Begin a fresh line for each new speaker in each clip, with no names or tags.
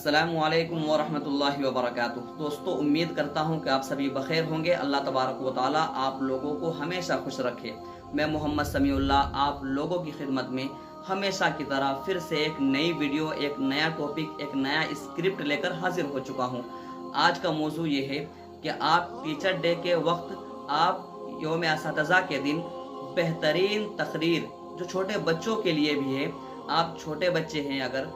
अस्सलामु अलैकुम वरहमतुल्लाहि वबरकातुह। दोस्तों, उम्मीद करता हूँ कि आप सभी बखैर होंगे। अल्लाह तबारक व तआला आप लोगों को हमेशा खुश रखे। मैं मोहम्मद समीउल्लाह आप लोगों की खिदमत में हमेशा की तरह फिर से एक नई वीडियो, एक नया टॉपिक, एक नया स्क्रिप्ट लेकर हाजिर हो चुका हूँ। आज का मौजू ये है कि आप टीचर डे के वक्त, आप यौम असातिज़ा के दिन बेहतरीन तकरीर जो छोटे बच्चों के लिए भी है, आप छोटे बच्चे हैं, अगर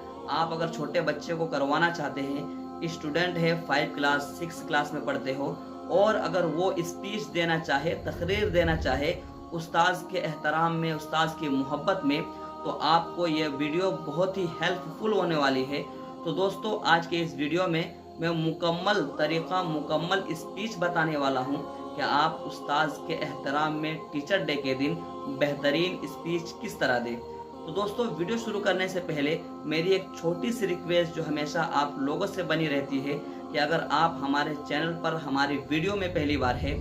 छोटे बच्चे को करवाना चाहते हैं, स्टूडेंट है 5 क्लास 6 क्लास में पढ़ते हो, और अगर वो स्पीच देना चाहे, तकरीर देना चाहे उस्ताद के एहतराम में, उस्ताद की मोहब्बत में, तो आपको ये वीडियो बहुत ही हेल्पफुल होने वाली है। तो दोस्तों, आज के इस वीडियो में मैं मुकम्मल तरीक़ा, मुकम्मल स्पीच बताने वाला हूँ कि आप उस्ताद के एहतराम में टीचर डे के दिन बेहतरीन स्पीच किस तरह दें। तो दोस्तों, वीडियो शुरू करने से पहले मेरी एक छोटी सी रिक्वेस्ट जो हमेशा आप लोगों से बनी रहती है कि अगर आप हमारे चैनल पर हमारी वीडियो में पहली बार है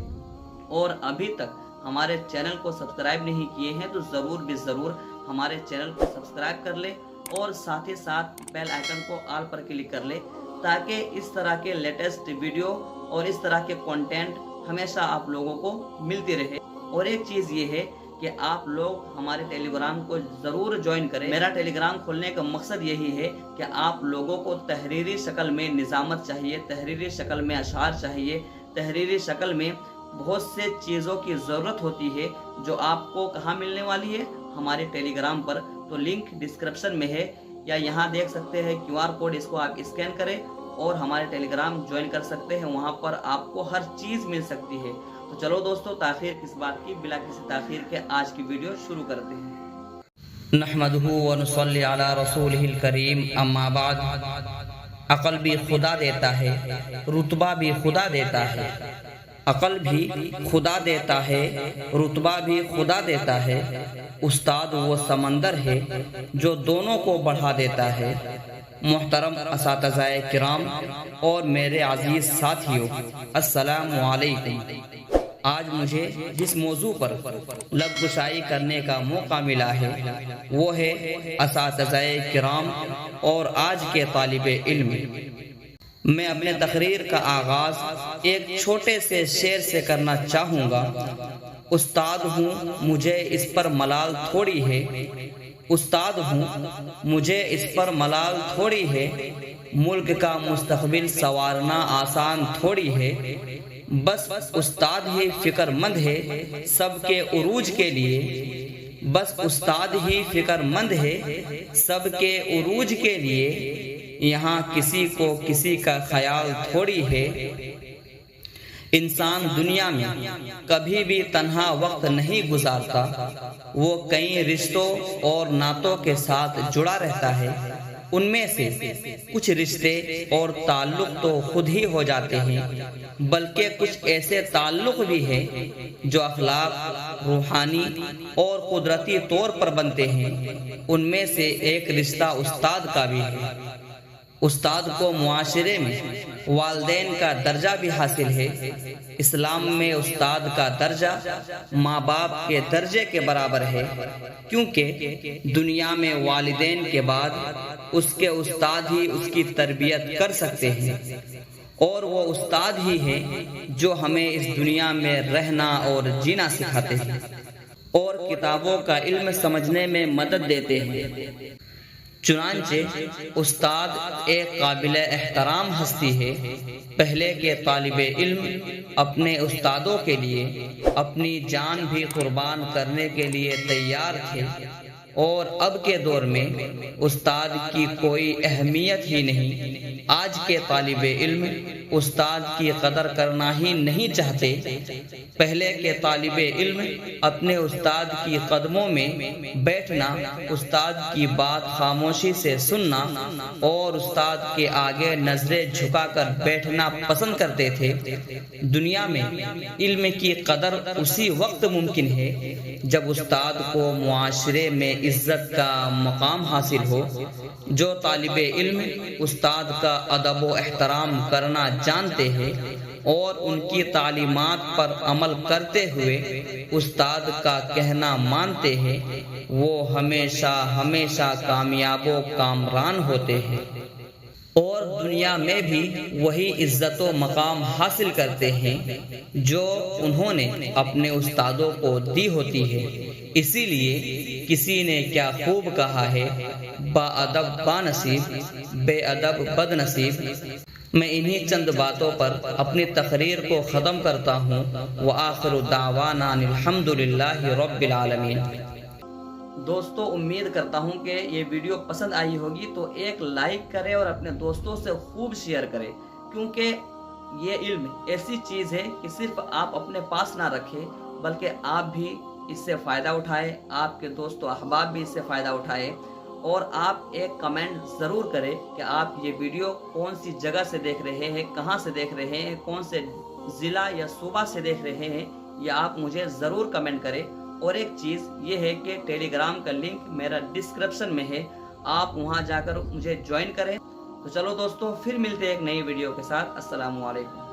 और अभी तक हमारे चैनल को सब्सक्राइब नहीं किए हैं, तो ज़रूर हमारे चैनल को सब्सक्राइब कर ले और साथ ही साथ बेल आइकन को ऑल पर क्लिक कर ले, ताकि इस तरह के लेटेस्ट वीडियो और इस तरह के कंटेंट हमेशा आप लोगों को मिलती रहे। और एक चीज़ ये है कि आप लोग हमारे टेलीग्राम को ज़रूर ज्वाइन करें। मेरा टेलीग्राम खोलने का मकसद यही है कि आप लोगों को तहरीरी शक्ल में निज़ामत चाहिए, तहरीरी शक्ल में अशार चाहिए, तहरीरी शक्ल में बहुत से चीज़ों की ज़रूरत होती है, जो आपको कहाँ मिलने वाली है, हमारे टेलीग्राम पर। तो लिंक डिस्क्रिप्शन में है, या यहाँ देख सकते हैं QR कोड, इसको आप स्कैन करें और हमारे टेलीग्राम ज्वाइन कर सकते हैं। वहाँ पर आपको हर चीज़ मिल सकती है। तो चलो दोस्तों, ताख़ीर किस बात की, बिला किसी ताख़ीर के आज की वीडियो शुरू करते हैं।
नहमदुहु व नुसल्ली अला रसूलिहिल करीम, अम्मा बाद। अक़ल भी खुदा देता है, रुतबा भी खुदा देता है। अक़ल भी खुदा देता है, रुतबा भी खुदा देता है। उस्ताद वो समंदर है जो दोनों को बढ़ा देता है। मुहतरम असातिज़ाए किराम और मेरे अजीज़ साथियों, अस्सलामु अलैकुम। आज मुझे जिस मौजू पर लबगुशाई करने का मौका मिला है वो है असातिज़ाए किराम और आज के तालिबे इल्म। मैं अपने तकरीर का आगाज़ एक छोटे से शेर से करना चाहूँगा। उस्ताद हूँ, मुझे इस पर मलाल थोड़ी है। उस्ताद हूँ, मुझे इस पर मलाल थोड़ी है। मुल्क का मुस्तक़बिल संवारना आसान थोड़ी है। बस उस्ताद ही फ़िक्रमंद है सबके उरूज के लिए। बस उस्ताद ही फ़िक्रमंद है सबके उरूज के लिए। यहाँ किसी को किसी का ख्याल थोड़ी है। इंसान दुनिया में कभी भी तन्हा वक्त नहीं गुजारता, वो कई रिश्तों और नातों के साथ जुड़ा रहता है। उनमें से कुछ रिश्ते और ताल्लुक तो खुद ही हो जाते हैं, बल्कि कुछ ऐसे ताल्लुक भी हैं जो अखलाक, रूहानी और कुदरती तौर पर बनते हैं। उनमें से एक रिश्ता उस्ताद का भी है। उस्ताद को मुआशरे में वालिदैन का दर्जा भी हासिल है। इस्लाम में उस्ताद का दर्जा माँ बाप के दर्जे के बराबर है, क्योंकि दुनिया में वालिदैन के बाद उसके उस्ताद ही उसकी तरबियत कर सकते हैं, और वो उस्ताद ही हैं जो हमें इस दुनिया में रहना और जीना सिखाते हैं और किताबों का इल्म समझने में मदद देते हैं। चुनांचे उस्ताद एक काबिल एहतराम हस्ती है। पहले के तालिबे इल्म अपने उस्तादों के लिए अपनी जान भी कुर्बान करने के लिए तैयार थे, और अब के दौर में उस्ताद की कोई अहमियत ही नहीं। आज के तालिबे इल्म उस्ताद की कदर करना ही नहीं चाहते। पहले के तालिबे इल्म अपने उस्ताद की कदमों में बैठना, उस्ताद की बात खामोशी से सुनना और उस्ताद के आगे नजरें झुकाकर बैठना पसंद करते थे। दुनिया में इल्म की कदर उसी वक्त मुमकिन है जब उस्ताद को मुआशरे में इज्जत का मकाम हासिल हो। जो तालिबे इल्म उस्ताद का अदब व एहतराम करना जानते हैं और उनकी तालीमात पर अमल करते हुए उस्ताद का कहना मानते हैं, वो हमेशा हमेशा कामयाब व कामरान होते हैं। اور دنیا میں بھی وہی عزت و مقام حاصل کرتے ہیں جو انہوں نے اپنے استادوں کو دی ہوتی ہے۔ اسی لیے کسی نے کیا خوب کہا ہے، با ادب با نصیب، بے ادب بد نصیب۔ میں انہی چند باتوں پر اپنی تقریر کو ختم کرتا ہوں۔ وآخر دعوانا الحمد للہ رب العالمین۔
دوستو امید کرتا ہوں کہ یہ ویڈیو پسند آئی ہوگی، تو ایک لائک کرے اور اپنے دوستوں سے خوب شیئر کرے، کیونکہ یہ علم ایسی چیز ہے کہ صرف آپ اپنے پاس نہ رکھیں بلکہ آپ بھی اس سے فائدہ اٹھائے، آپ کے دوست و احباب بھی اس سے فائدہ اٹھائے۔ اور آپ ایک کمنٹ ضرور کریں کہ آپ یہ ویڈیو کون سی جگہ سے دیکھ رہے ہیں، کہاں سے دیکھ رہے ہیں، کون سے ضلع یا صوبہ سے دیکھ رہے ہیں، یہ آپ مجھے ضرور کمنٹ کریں۔ اور ایک چیز یہ ہے کہ ٹیلی گرام کا لنک میرا ڈسکرپشن میں ہے، آپ وہاں جا کر مجھے جوائن کریں۔ تو چلو دوستو، پھر ملتے ہیں ایک نئی ویڈیو کے ساتھ۔ السلام علیکم۔